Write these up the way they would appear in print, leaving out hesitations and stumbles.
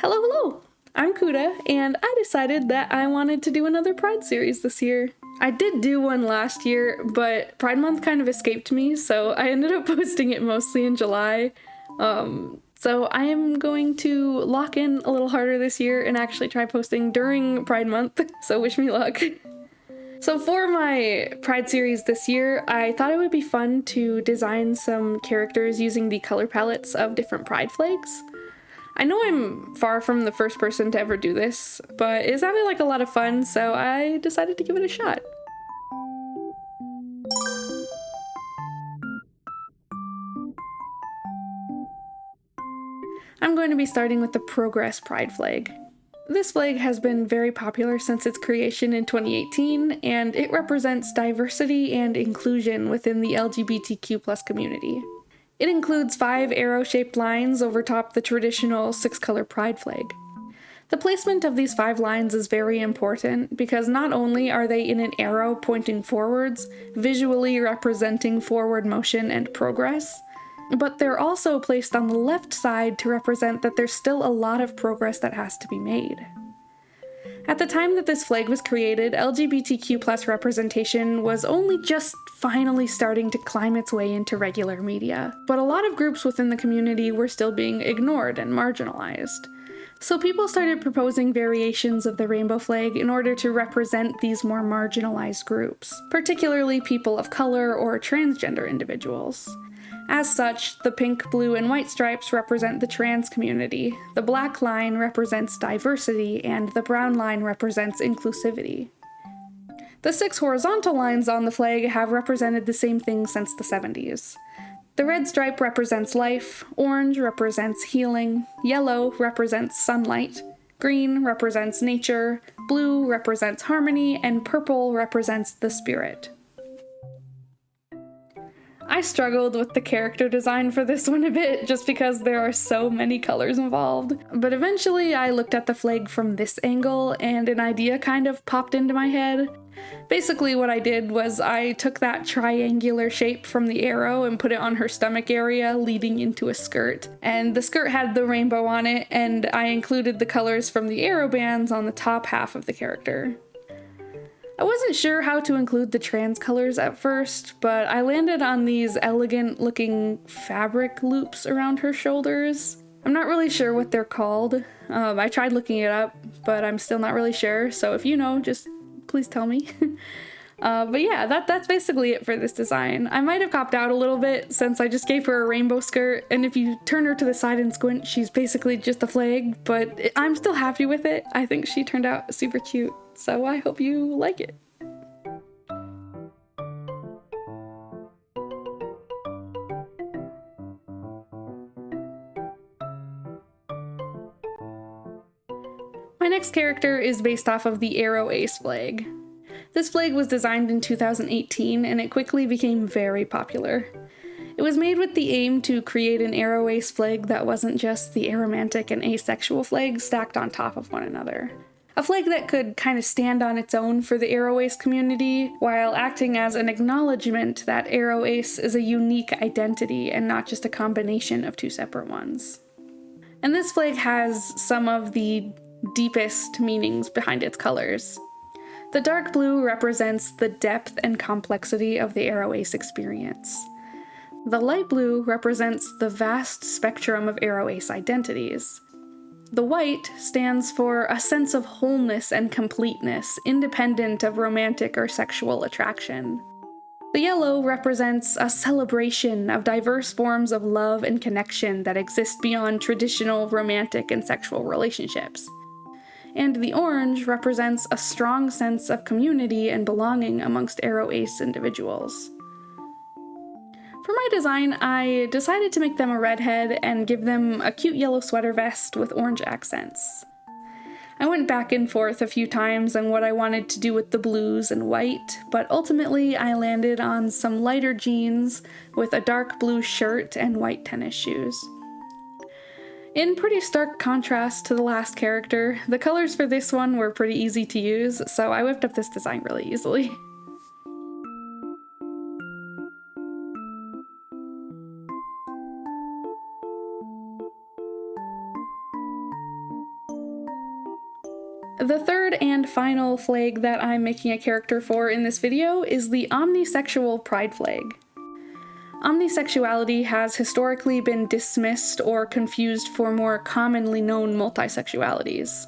Hello! I'm Cuda, and I decided that I wanted to do another Pride series this year. I did do one last year, but Pride Month kind of escaped me, so I ended up posting it mostly in July. So I am going to lock in a little harder this year and actually try posting during Pride Month, so wish me luck. So for my Pride series this year, I thought it would be fun to design some characters using the color palettes of different Pride flags. I know I'm far from the first person to ever do this, but it sounded like a lot of fun, so I decided to give it a shot. I'm going to be starting with the Progress Pride flag. This flag has been very popular since its creation in 2018, and it represents diversity and inclusion within the LGBTQ+ community. It includes 5 arrow-shaped lines over top the traditional 6-color pride flag. The placement of these 5 lines is very important because not only are they in an arrow pointing forwards, visually representing forward motion and progress, but they're also placed on the left side to represent that there's still a lot of progress that has to be made. At the time that this flag was created, LGBTQ+ representation was only just finally starting to climb its way into regular media, but a lot of groups within the community were still being ignored and marginalized. So people started proposing variations of the rainbow flag in order to represent these more marginalized groups, particularly people of color or transgender individuals. As such, the pink, blue, and white stripes represent the trans community, the black line represents diversity, and the brown line represents inclusivity. The 6 horizontal lines on the flag have represented the same thing since the 70s. The red stripe represents life, orange represents healing, yellow represents sunlight, green represents nature, blue represents harmony, and purple represents the spirit. I struggled with the character design for this one a bit, just because there are so many colors involved, but eventually I looked at the flag from this angle and an idea kind of popped into my head. Basically what I did was I took that triangular shape from the arrow and put it on her stomach area leading into a skirt, and the skirt had the rainbow on it, and I included the colors from the arrow bands on the top half of the character. I wasn't sure how to include the trans colors at first, but I landed on these elegant looking fabric loops around her shoulders. I'm not really sure what they're called. I tried looking it up, but I'm still not really sure, so if you know, just please tell me. But yeah, that's basically it for this design. I might have copped out a little bit since I just gave her a rainbow skirt, and if you turn her to the side and squint, she's basically just a flag, but I'm still happy with it. I think she turned out super cute, so I hope you like it. My next character is based off of the AroAce flag. This flag was designed in 2018 and it quickly became very popular. It was made with the aim to create an AroAce flag that wasn't just the aromantic and asexual flags stacked on top of one another. A flag that could kind of stand on its own for the AroAce community, while acting as an acknowledgement that AroAce is a unique identity and not just a combination of 2 separate ones. And this flag has some of the deepest meanings behind its colors. The dark blue represents the depth and complexity of the AroAce experience. The light blue represents the vast spectrum of AroAce identities. The white stands for a sense of wholeness and completeness, independent of romantic or sexual attraction. The yellow represents a celebration of diverse forms of love and connection that exist beyond traditional romantic and sexual relationships. And the orange represents a strong sense of community and belonging amongst AroAce individuals. For my design, I decided to make them a redhead and give them a cute yellow sweater vest with orange accents. I went back and forth a few times on what I wanted to do with the blues and white, but ultimately I landed on some lighter jeans with a dark blue shirt and white tennis shoes. In pretty stark contrast to the last character, the colors for this one were pretty easy to use, so I whipped up this design really easily. The third and final flag that I'm making a character for in this video is the Omnisexual pride flag. Omnisexuality has historically been dismissed or confused for more commonly known multisexualities.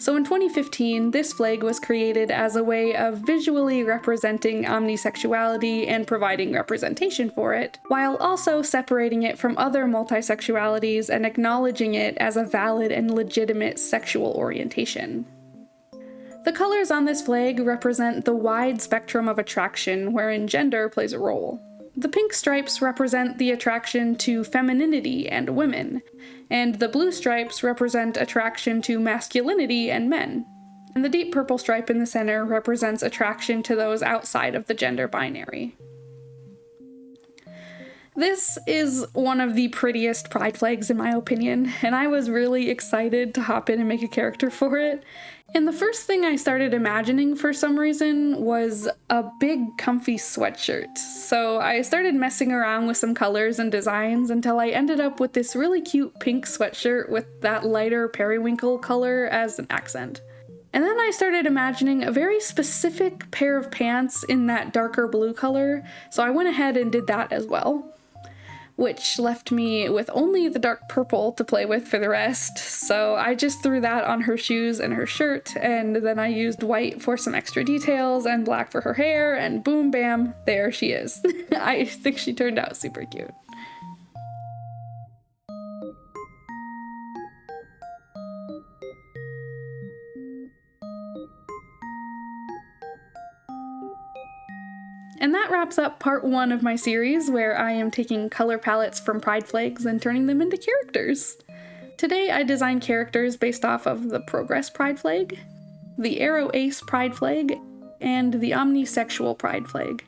So in 2015, this flag was created as a way of visually representing omnisexuality and providing representation for it, while also separating it from other multisexualities and acknowledging it as a valid and legitimate sexual orientation. The colors on this flag represent the wide spectrum of attraction wherein gender plays a role. The pink stripes represent the attraction to femininity and women, and the blue stripes represent attraction to masculinity and men. And the deep purple stripe in the center represents attraction to those outside of the gender binary. This is one of the prettiest pride flags in my opinion, and I was really excited to hop in and make a character for it. And the first thing I started imagining for some reason was a big comfy sweatshirt. So I started messing around with some colors and designs until I ended up with this really cute pink sweatshirt with that lighter periwinkle color as an accent. And then I started imagining a very specific pair of pants in that darker blue color, so I went ahead and did that as well, which left me with only the dark purple to play with for the rest. So I just threw that on her shoes and her shirt, and then I used white for some extra details and black for her hair, and boom bam, there she is. I think she turned out super cute. And that wraps up part 1 of my series, where I am taking color palettes from pride flags and turning them into characters. Today I designed characters based off of the Progress pride flag, the AroAce pride flag, and the Omnisexual pride flag.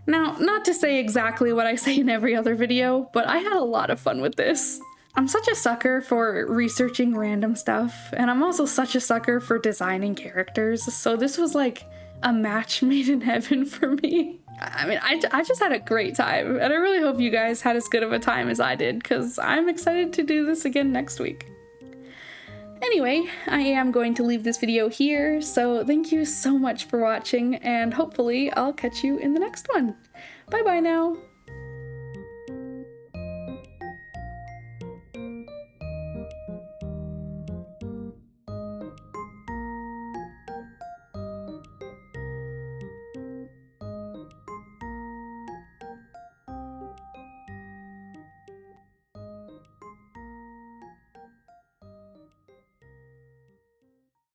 Now, not to say exactly what I say in every other video, but I had a lot of fun with this. I'm such a sucker for researching random stuff, and I'm also such a sucker for designing characters, so this was like a match made in heaven for me. I mean, I just had a great time, and I really hope you guys had as good of a time as I did, because I'm excited to do this again next week. Anyway, I am going to leave this video here, so thank you so much for watching, and hopefully I'll catch you in the next one. Bye bye now!